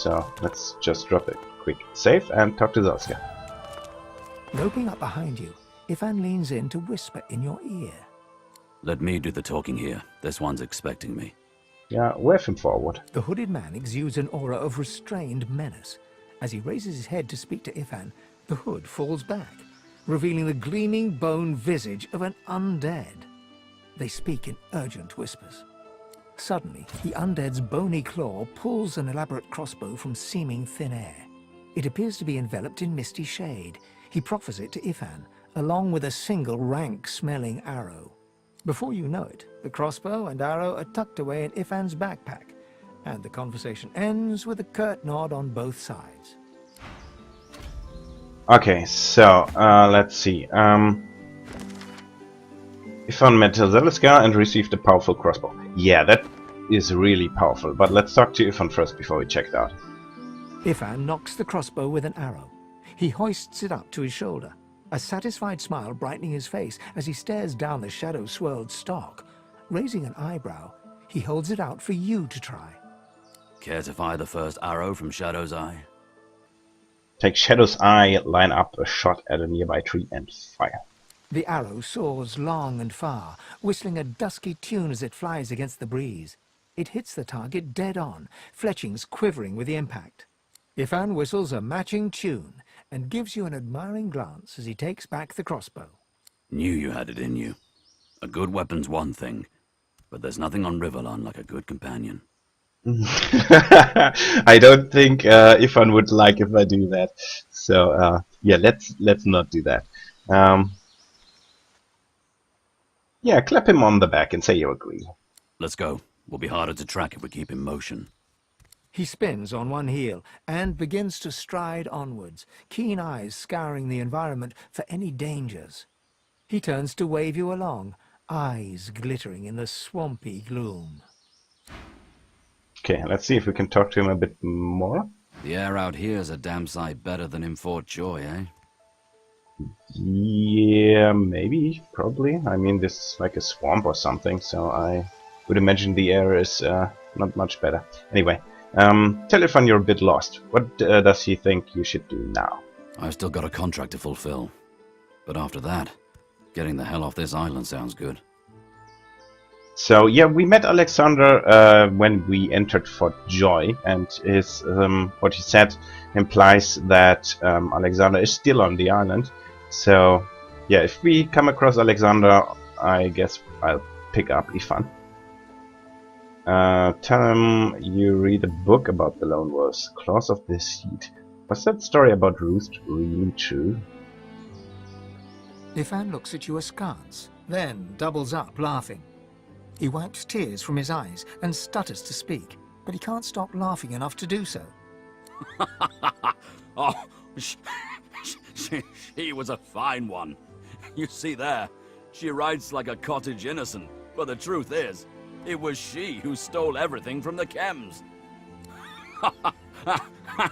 So let's just drop a quick save and talk to Lohse. Loping up behind you, Ifan leans in to whisper in your ear. Let me do the talking here. This one's expecting me. Yeah, wave him forward. The hooded man exudes an aura of restrained menace. As he raises his head to speak to Ifan, the hood falls back, revealing the gleaming bone visage of an undead. They speak in urgent whispers. Suddenly, the undead's bony claw pulls an elaborate crossbow from seeming thin air. It appears to be enveloped in misty shade. He proffers it to Ifan, along with a single rank-smelling arrow. Before you know it, the crossbow and arrow are tucked away in Ifan's backpack, and the conversation ends with a curt nod on both sides. Okay, so let's see. Ifan met Zeliska and received a powerful crossbow. Yeah, that is really powerful, but let's talk to Ifan first before we check it out. Ifan knocks the crossbow with an arrow. He hoists it up to his shoulder, a satisfied smile brightening his face as he stares down the shadow-swirled stock. Raising an eyebrow, he holds it out for you to try. Care to fire the first arrow from Shadow's Eye? Take Shadow's Eye, line up a shot at a nearby tree and fire. The arrow soars long and far, whistling a dusky tune as it flies against the breeze. It hits the target dead on, fletchings quivering with the impact. Ifan whistles a matching tune and gives you an admiring glance as he takes back the crossbow. Knew you had it in you. A good weapon's one thing, but there's nothing on Riverland like a good companion. I don't think Ifan would like if I do that. So yeah, let's not do that. Yeah, clap him on the back and say you agree. Let's go. We'll be harder to track if we keep in motion. He spins on one heel and begins to stride onwards, keen eyes scouring the environment for any dangers. He turns to wave you along, eyes glittering in the swampy gloom. Okay, let's see if we can talk to him a bit more. The air out here's a damn sight better than in Fort Joy, eh? Yeah, maybe, probably. I mean, this is like a swamp or something, so I would imagine the air is not much better. Anyway, tell Ifan you're a bit lost. What does he think you should do now? I've still got a contract to fulfill. But after that, getting the hell off this island sounds good. So yeah, we met Alexander when we entered Fort Joy, and his what he said implies that Alexander is still on the island. So yeah, if we come across Alexander, I guess I'll pick up Ifan. Tell him you read a book about the Lone Wolves, Claws of the Seed. Was that story about Roost really true? Ifan looks at you askance, then doubles up, laughing. He wipes tears from his eyes and stutters to speak, but he can't stop laughing enough to do so. Oh, she was a fine one. You see there, she writes like a cottage innocent, but the truth is, it was she who stole everything from the Chems.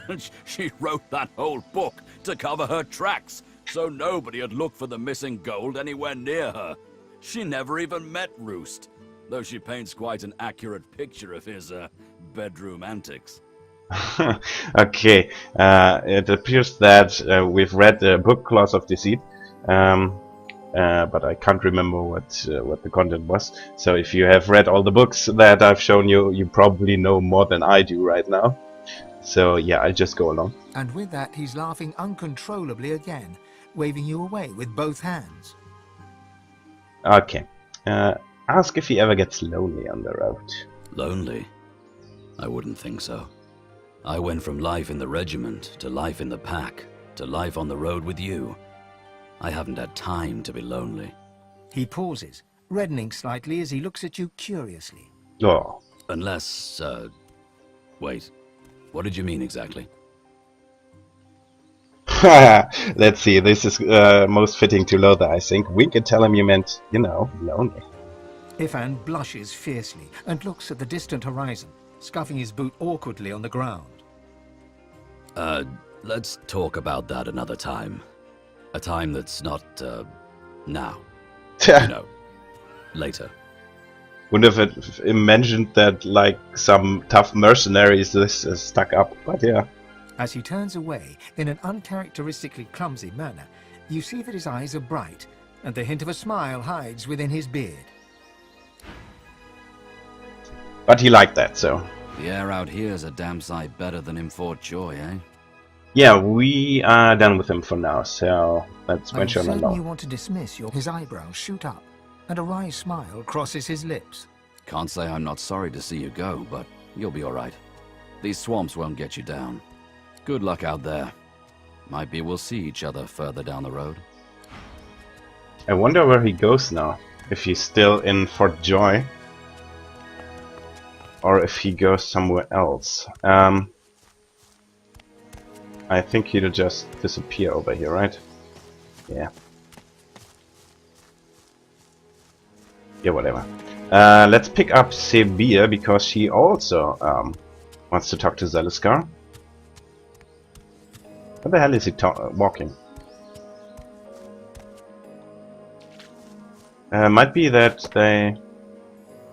And she wrote that whole book to cover her tracks, so nobody would look for the missing gold anywhere near her. She never even met Roost, though she paints quite an accurate picture of his bedroom antics. Okay, it appears that we've read the book Claws of Deceit, but I can't remember what the content was. So if you have read all the books that I've shown you, you probably know more than I do right now. So yeah, I'll just go along. And with that, he's laughing uncontrollably again, waving you away with both hands. Okay. Ask if he ever gets lonely on the road. Lonely? I wouldn't think so. I went from life in the regiment, to life in the pack, to life on the road with you. I haven't had time to be lonely. He pauses, reddening slightly as he looks at you curiously. Oh. Unless, wait. What did you mean exactly? Let's see, this is most fitting to Lohse, I think. We could tell him you meant, you know, lonely. Ifan blushes fiercely and looks at the distant horizon, scuffing his boot awkwardly on the ground. Let's talk about that another time. A time that's not, now. You know, later. Wouldn't have imagined that, like, some tough mercenaries this stuck up, but yeah. As he turns away in an uncharacteristically clumsy manner, you see that his eyes are bright, and the hint of a smile hides within his beard. But he liked that, so. The air out here's a damn sight better than in Fort Joy, eh? Yeah, we are done with him for now, so let's Are you venture on certain along. you want to dismiss your... His eyebrows shoot up, and a wry smile crosses his lips. Can't say I'm not sorry to see you go, but you'll be alright. These swamps won't get you down. Good luck out there. Might be we'll see each other further down the road. I wonder where he goes now. If he's still in Fort Joy. Or if he goes somewhere else. I think he'll just disappear over here, right? Yeah. Yeah, whatever. Let's pick up Severe, because she also wants to talk to Zeliskar. Where the hell is he walking? Might be that they...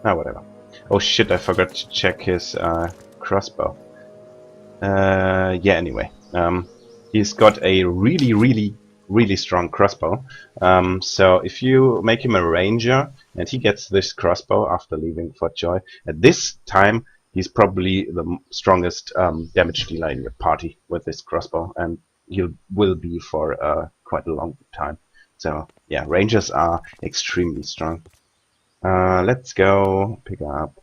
Ah, whatever. Oh shit, I forgot to check his crossbow. Yeah, anyway. He's got a really strong crossbow. So if you make him a ranger and he gets this crossbow after leaving Fort Joy, at this time he's probably the strongest damage dealer in your party with this crossbow, and he will be for quite a long time. So yeah, rangers are extremely strong. Let's go pick up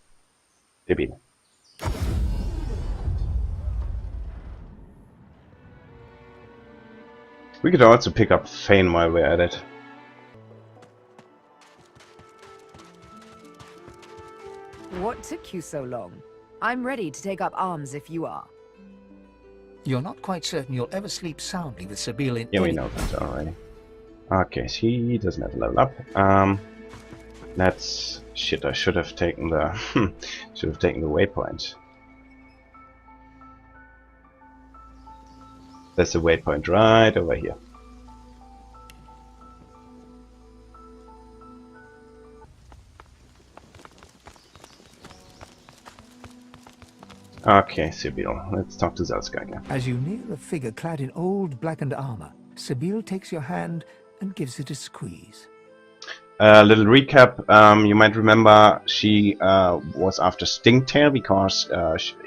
Divinity. We could also pick up Fane while we're at it. What took you so long? I'm ready to take up arms if you are. You're not quite certain you'll ever sleep soundly with Sabine in Yeah, we any... know that already. Okay, so he doesn't have a level up. That's shit. I should have taken the waypoint. There's the waypoint right over here. Okay, Sibyl, let's talk to Zelska again. As you near a figure clad in old blackened armor, Sabine takes your hand and gives it a squeeze. Little recap, you might remember she was after Stingtail because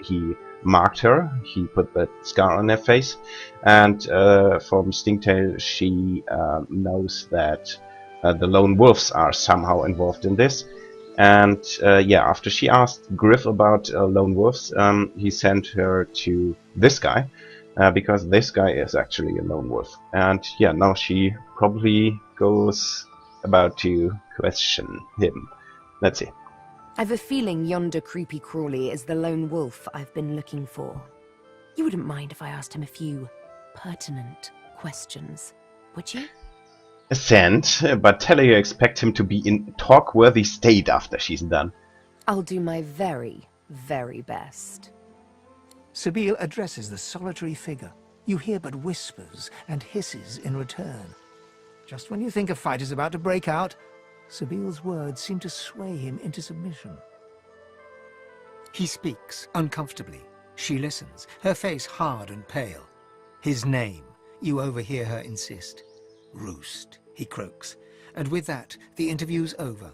he marked her. He put the scar on her face, and from Stingtail she knows that the lone wolves are somehow involved in this. And yeah, after she asked Griff about lone wolves, he sent her to this guy, because this guy is actually a lone wolf. And yeah, now she probably goes about to question him. Let's see. I've a feeling yonder creepy crawly is the lone wolf I've been looking for. You wouldn't mind if I asked him a few pertinent questions, would you? Assent, but tell her you expect him to be in talk-worthy state after she's done. I'll do my very, very best. Sabine addresses the solitary figure. You hear but whispers and hisses in return. Just when you think a fight is about to break out, Sabile's words seem to sway him into submission. He speaks uncomfortably. She listens, her face hard and pale. His name, you overhear her insist. Roost, he croaks. And with that, the interview's over.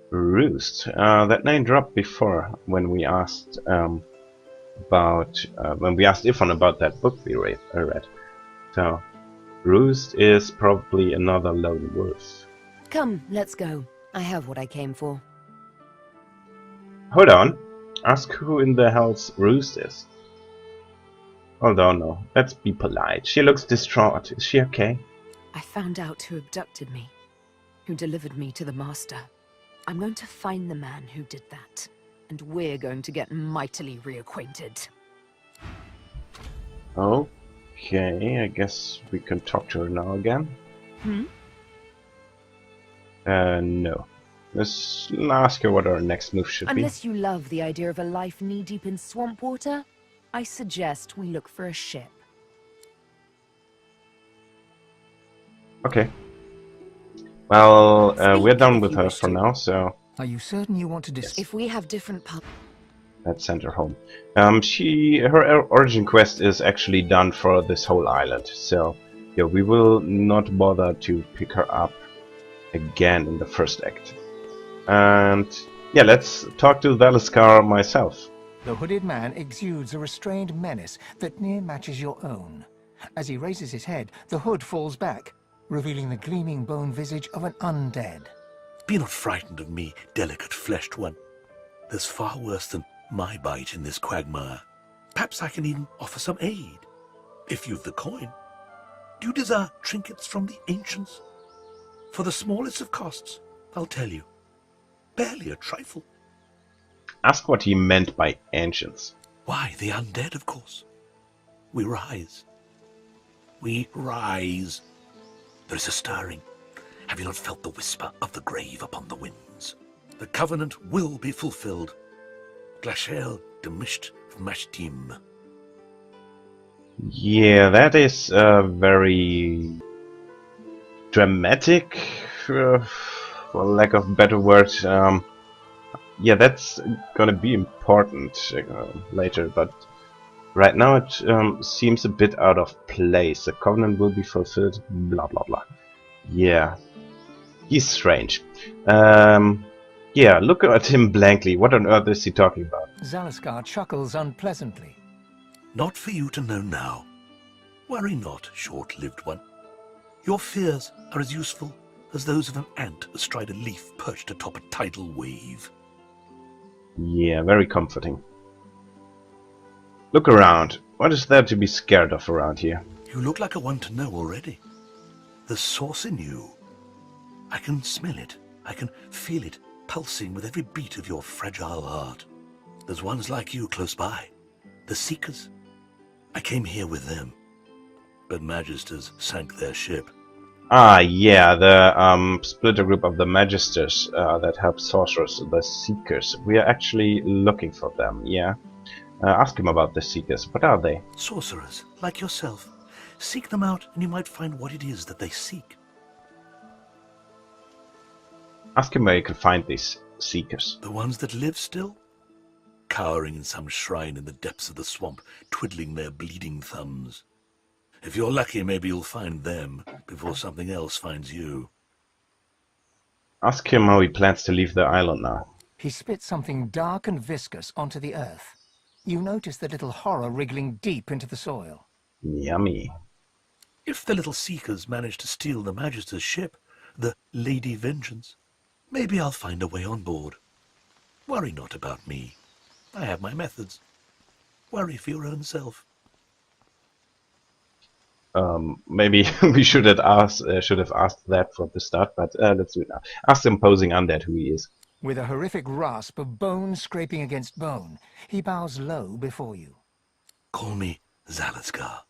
Roost. That name dropped before when we asked Ifan about that book we read. So, Roost is probably another lone wolf. Come, let's go. I have what I came for. Hold on. Ask who in the hell's Roost is. Hold on, no. Let's be polite. She looks distraught. Is she okay? I found out who abducted me, who delivered me to the Master. I'm going to find the man who did that, and we're going to get mightily reacquainted. Okay, I guess we can talk to her now again. No. Let's ask her what our next move should be. Unless you love the idea of a life knee-deep in swamp water, I suggest we look for a ship. Okay. Well, we're done if with you her wish for to. now, so Are you certain you want to Yes. If we have different Let's send her home. Her origin quest is actually done for this whole island, so yeah, we will not bother to pick her up again in the first act. And yeah, let's talk to Valiskar myself. The hooded man exudes a restrained menace that near matches your own. As he raises his head, the hood falls back, revealing the gleaming bone visage of an undead. Be not frightened of me, delicate fleshed one. There's far worse than my bite in this quagmire. Perhaps I can even offer some aid, if you've the coin. Do you desire trinkets from the ancients? For the smallest of costs, I'll tell you. Barely a trifle. Ask what he meant by ancients. Why, the undead, of course. We rise. We rise. There is a stirring. Have you not felt the whisper of the grave upon the winds? The covenant will be fulfilled. Glacial demisht vmashtim. Yeah, that is very dramatic, for lack of a better word. Yeah, that's gonna be important later, but right now it seems a bit out of place. The covenant will be fulfilled, blah blah blah. Yeah, he's strange. Yeah, look at him blankly. What on earth is he talking about? Zaliskar chuckles unpleasantly. Not for you to know now. Worry not, short-lived one. Your fears are as useful as those of an ant astride a leaf perched atop a tidal wave. Yeah, very comforting. Look around. What is there to be scared of around here? You look like a one to know already. The source in you. I can smell it. I can feel it pulsing with every beat of your fragile heart. There's ones like you close by. The Seekers. I came here with them. But Magisters sank their ship. Ah, yeah, the splitter group of the Magisters that help sorcerers, the Seekers. We are actually looking for them, yeah? Ask him about the Seekers. What are they? Sorcerers, like yourself. Seek them out and you might find what it is that they seek. Ask him where you can find these Seekers. The ones that live still? Cowering in some shrine in the depths of the swamp, twiddling their bleeding thumbs. If you're lucky, maybe you'll find them before something else finds you. Ask him how he plans to leave the island now. He spits something dark and viscous onto the earth. You notice the little horror wriggling deep into the soil. Yummy. If the little Seekers manage to steal the Magister's ship, the Lady Vengeance, maybe I'll find a way on board. Worry not about me. I have my methods. Worry for your own self. Maybe we should have asked that from the start, but let's do it now. Ask the imposing undead who he is. With a horrific rasp of bone scraping against bone, he bows low before you. Call me Zaliskar.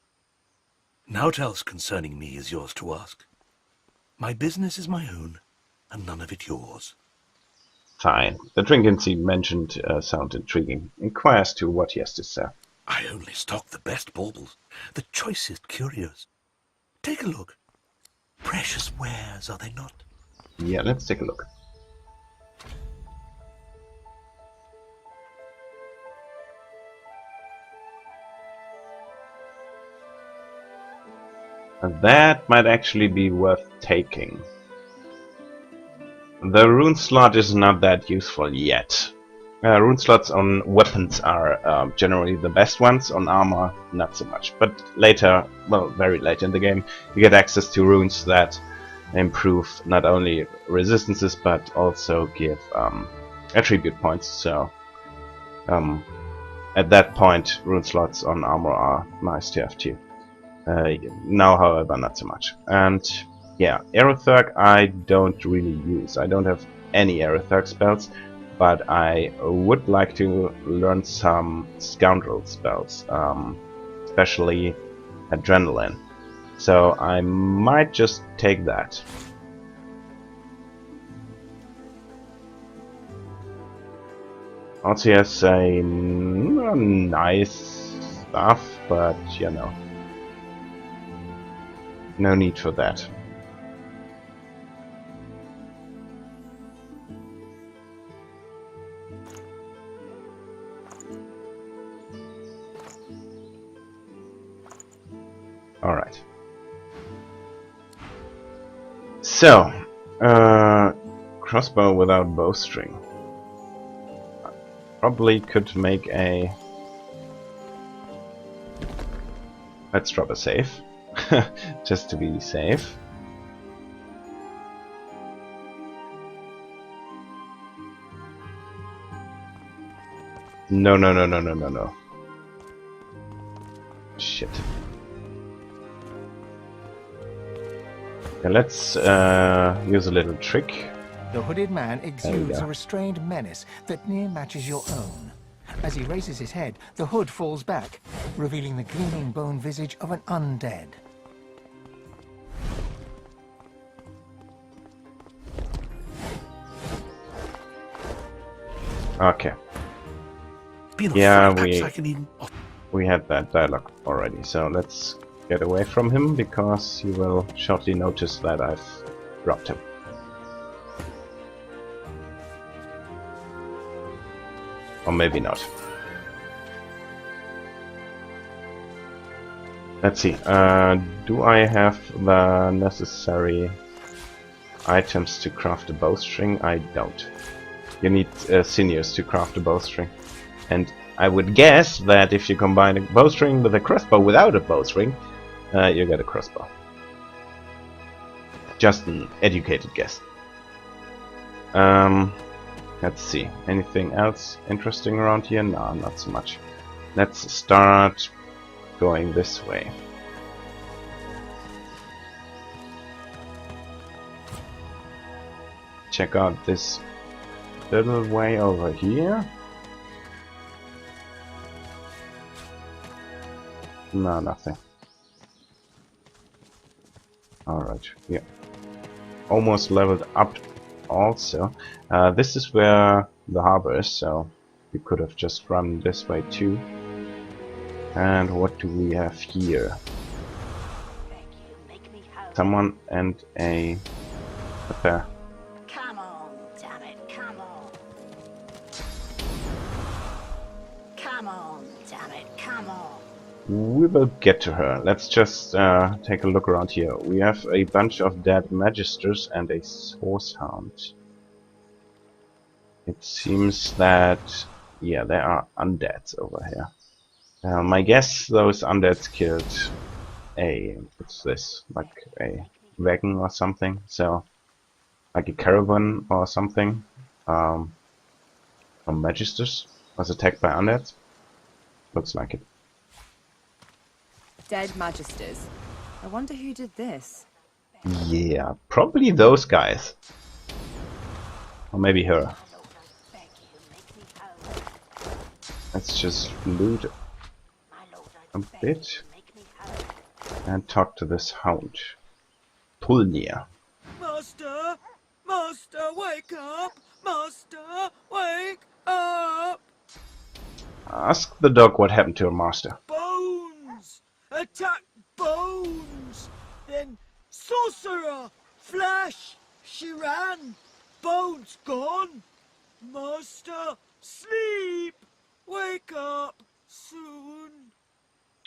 Naught else concerning me is yours to ask. My business is my own, and none of it yours. Fine. The trinkets he mentioned sound intriguing. Inquire as to what he has to say. I only stock the best baubles, the choicest curios. Take a look. Precious wares, are they not? Yeah, let's take a look. And that might actually be worth taking. The rune slot is not that useful yet. Rune slots on weapons are generally the best ones, on armor not so much. But later, well, very late in the game, you get access to runes that improve not only resistances but also give attribute points. So at that point, rune slots on armor are nice to have too. Now, however, not so much. And yeah, Aerotherk I don't really use. I don't have any Aerotherk spells, but I would like to learn some Scoundrel spells, especially Adrenaline. So I might just take that. Also has a nice stuff, but you know, no need for that. Alright. So, crossbow without bowstring. Probably could make a... Let's drop a save. Just to be safe. No. Shit. Okay, let's use a little trick. The hooded man exudes go. a restrained menace that near matches your own. As he raises his head, the hood falls back, revealing the gleaming bone visage of an undead. Okay. Yeah, we had that dialogue already, so let's get away from him, because he will shortly notice that I've dropped him. Or maybe not. Let's see, do I have the necessary items to craft a bowstring? I don't. You need sinews to craft a bowstring. And I would guess that if you combine a bowstring with a crossbow without a bowstring, you get a crossbow. Just an educated guess. Let's see. Anything else interesting around here? No, not so much. Let's start going this way. Check out this little way over here. No, nothing. Alright, yeah. Almost leveled up also. This is where the harbor is, so we could have just run this way too. And what do we have here? Someone and a pair. Come on, damn it, come on. Come on, damn it, come on. We will get to her. Let's just take a look around here. We have a bunch of dead magisters and a source hound. It seems that, yeah, there are undeads over here. My guess, those undeads killed a, what's this, like a wagon or something, so like a caravan or something from magisters was attacked by undeads. Looks like it. Dead magisters. I wonder who did this. Yeah, probably those guys. Or maybe her. Let's just loot a bit and talk to this hound. Pulnia. Master! Master, wake up! Master, wake up! Ask the dog what happened to her master. Bones! Attack Bones! Then sorcerer! Flash! She ran! Bones gone! Master, sleep! Wake up soon!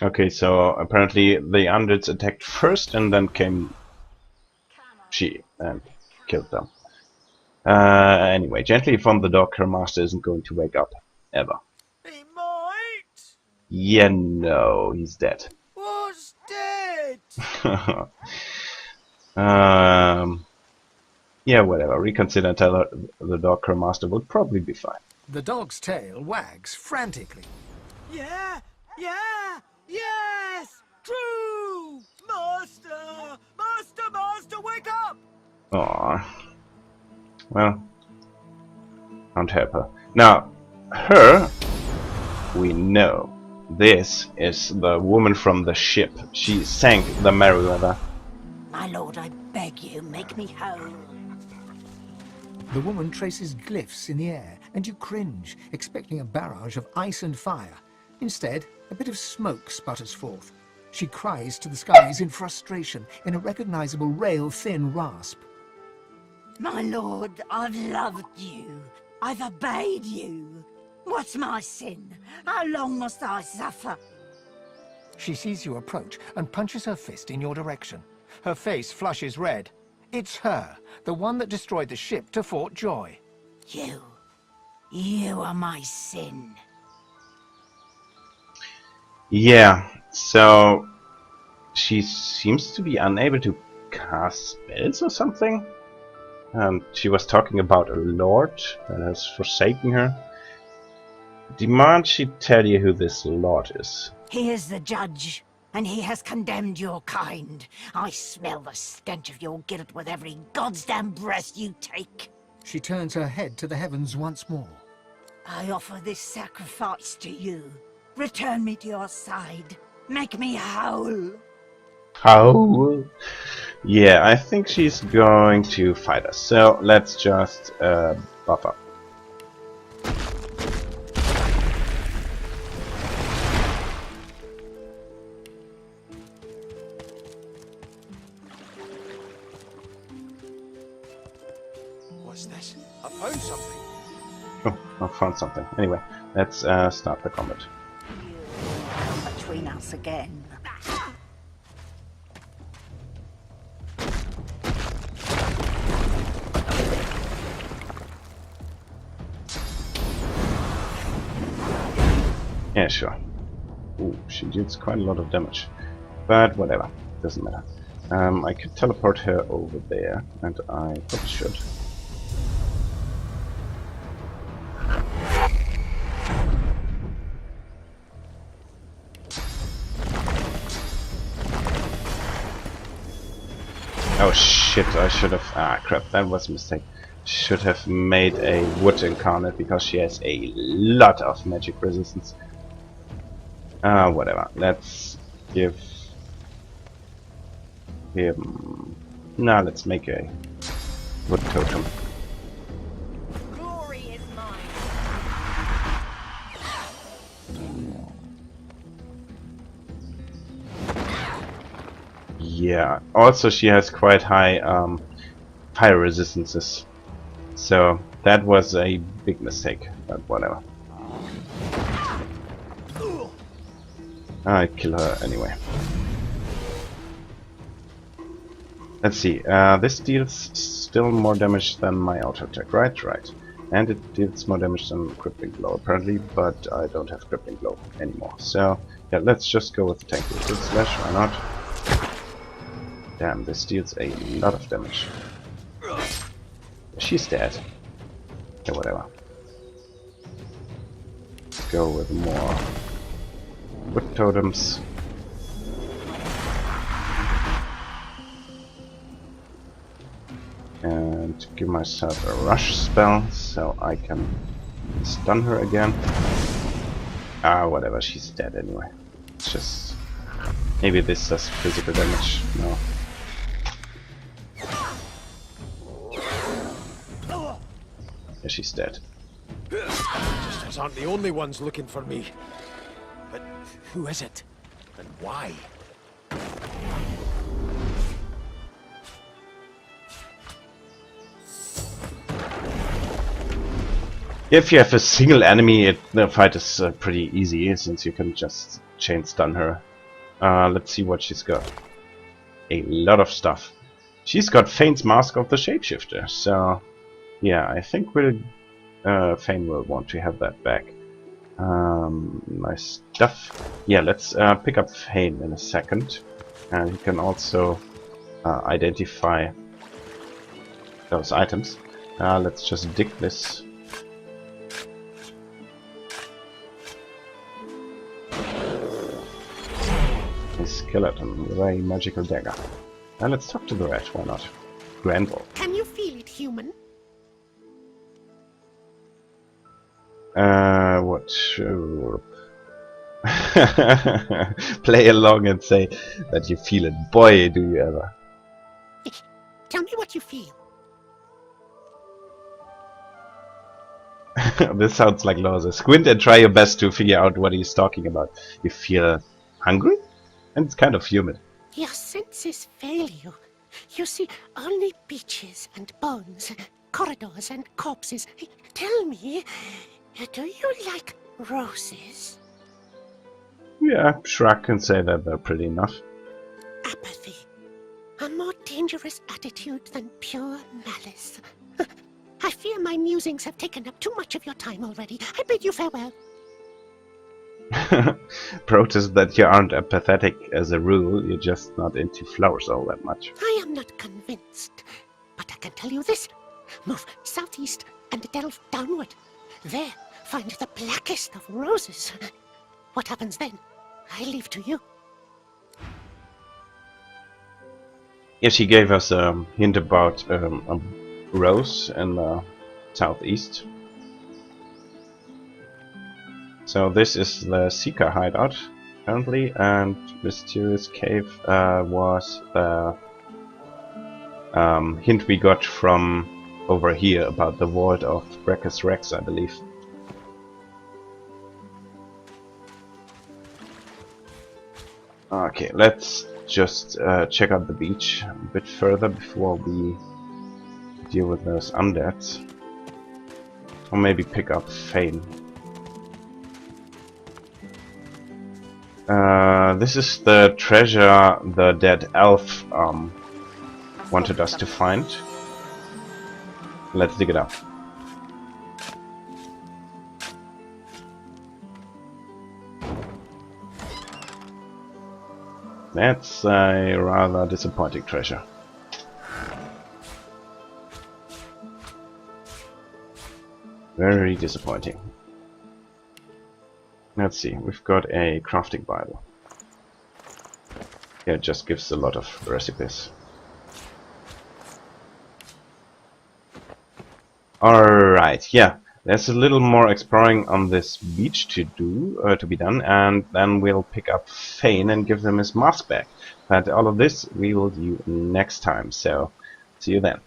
Okay, so apparently the undeads attacked first and then came she and killed them. Anyway, gently inform the dog her master isn't going to wake up. Ever. He might! Yeah, no, he's dead. Was dead! Yeah, whatever. Reconsider and tell her the dog her master will probably be fine. The dog's tail wags frantically. Yeah! Yeah! Yes! True! Master! Master! Master, wake up! Aww. Well, can't help her. Now, her, we know. This is the woman from the ship. She sank the Meriwether. My lord, I beg you, make me whole. The woman traces glyphs in the air, and you cringe, expecting a barrage of ice and fire. Instead, a bit of smoke sputters forth. She cries to the skies in frustration, in a recognizable rail-thin rasp. My lord, I've loved you. I've obeyed you. What's my sin? How long must I suffer? She sees you approach and punches her fist in your direction. Her face flushes red. It's her, the one that destroyed the ship to Fort Joy. You are my sin. Yeah, so she seems to be unable to cast spells or something. And she was talking about a lord that has forsaken her. Demand she tell you who this lord is. He is the judge, and he has condemned your kind. I smell the stench of your guilt with every goddamn breath you take. She turns her head to the heavens once more. I offer this sacrifice to you. Return me to your side. Make me howl. How? Yeah, I think she's going to fight us. So let's just buff up. What's this? I found something. Oh, I found something. Anyway, let's start the combat. Come between us again. Yeah, sure. Ooh, she deals quite a lot of damage. But whatever, doesn't matter. I could teleport her over there, and I probably should. Oh shit, I should have... Ah crap, that was a mistake. Should have made a wood incarnate, because she has a lot of magic resistance. Whatever. Let's give him... Nah, let's make a wood totem. Glory is mine. Yeah. Also, she has quite high fire resistances. So that was a big mistake. But whatever. I kill her anyway. Let's see. This deals still more damage than my auto attack, right? Right. And it deals more damage than crippling blow apparently, but I don't have crippling blow anymore. So yeah, let's just go with the tank with slash. Why not? Damn, this deals a lot of damage. She's dead. Okay, whatever. Let's go with more wood totems. And give myself a rush spell so I can stun her again. Ah, whatever, she's dead anyway. It's just... maybe this does physical damage. No. Yeah, she's dead. Sisters aren't the only ones looking for me. But who is it? And why? If you have a single enemy, the fight is pretty easy, since you can just chain stun her. Let's see what she's got. A lot of stuff. She's got Fane's Mask of the Shapeshifter, so yeah, I think Fane will want to have that back. Nice stuff. Yeah, let's pick up Fane in a second, and he can also identify those items. Let's just dig this. A skeleton with a magical dagger. And let's talk to the rat, why not? Granville. Can you feel it, human? What? Play along and say that you feel it. Boy, do you ever. Tell me what you feel. This sounds like Lohse. Squint and try your best to figure out what he's talking about. You feel hungry? And it's kind of humid. Your senses fail you. You see only beaches and bones, corridors and corpses. Tell me, do you like roses? Yeah, sure, I can say that they're pretty enough. Apathy. A more dangerous attitude than pure malice. I fear my musings have taken up too much of your time already. I bid you farewell. Protest that you aren't apathetic as a rule, you're just not into flowers all that much. I am not convinced, but I can tell you this. Move southeast and delve downward. There, find the blackest of roses. What happens then, I leave to you. Yes, she gave us a hint about a rose in the southeast. So this is the Seeker hideout currently, and Mysterious Cave was the hint we got from over here about the vault of Breckus Rex, I believe. Okay, let's just check out the beach a bit further before we deal with those undeads. Or maybe pick up Fane. This is the treasure the dead elf wanted us to find. Let's dig it up. That's a rather disappointing treasure. Very disappointing. Let's see, we've got a crafting Bible. Yeah, it just gives a lot of recipes. Alright, yeah. There's a little more exploring on this beach to do, to be done, and then we'll pick up Fane and give them his mask back. But all of this we will do next time, so see you then.